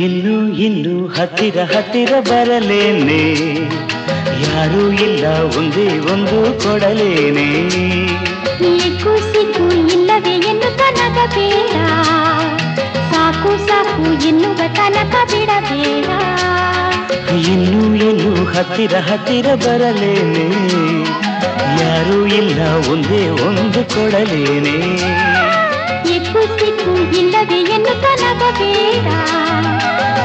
ಇನ್ನು ಇನ್ನು ಹತ್ತಿರ ಹತ್ತಿರ ಬರಲೇನೆ, ಯಾರೂ ಇಲ್ಲ ಒಂದೇ ಒಂದು ಕೊಡಲೇನೆ. ಏಕು ಸಿಕ್ಕು ಇಲ್ಲವೇ ಎನ್ನುವ ತನಕ ಬೇಡ, ಸಾಕು ಸಾಕು ಎನ್ನುವ ತನಕ ಬಿಡಬೇಡ. ಇನ್ನು ಇನ್ನು ಹತ್ತಿರ ಹತ್ತಿರ ಬರಲೇನೆ, ಯಾರೂ ಇಲ್ಲ ಒಂದೇ ಒಂದು ಕೊಡಲೇನೆ. ಏಕು ಸಿಕ್ಕು ಇಲ್ಲವೇ ಎನ್ನುವ ತನಕ ಬೇಡ,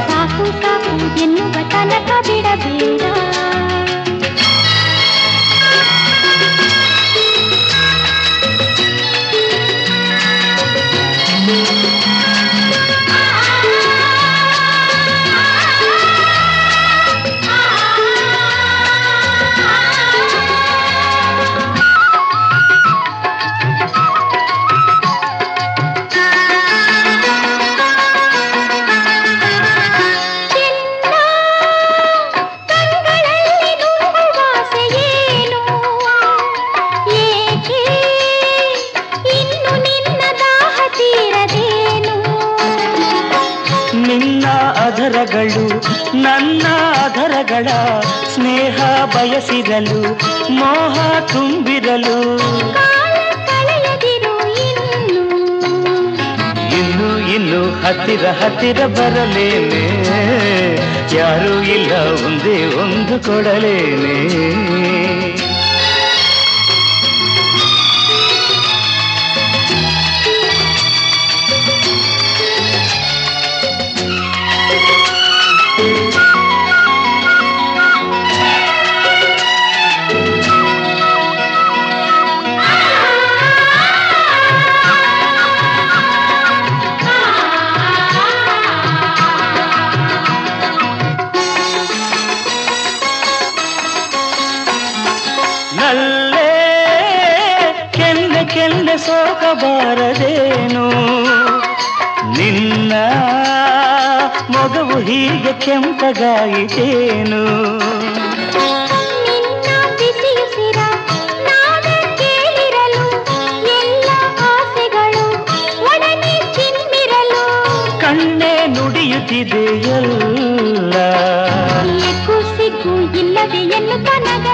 ಸಾಕು ಸಾಕು ಎನ್ನುವ ತನಕ ಬಿಡಬೇಡ. ಅಧರಗಳು ನನ್ನ ಅಧರಗಳ ಸ್ನೇಹ ಬಯಸಿರಲು, ಮೋಹ ತುಂಬಿರಲು. ಇನ್ನು ಇನ್ನು ಹತ್ತಿರ ಹತ್ತಿರ ಬರಲೇನೆ, ಯಾರೂ ಇಲ್ಲ ಒಂದೇ ಒಂದು ಕೊಡಲೇನೆ. ನಲ್ಲೇ ಕೆನ್ನೆ ಕೆನ್ನೆ ಸೋಕಬಾರದೇನು, ನಿನ್ನ ಮೊಗವು ಹೀಗೆ ಕೆಂಪಗಾಯಿತೇನು. ಕಣ್ಣೆ ನುಡಿಯುತ್ತಿದೆಯಲ್ಲ, ಸಿಕ್ಕು ಇಲ್ಲದೆ ಎನ್ನು ತನಗ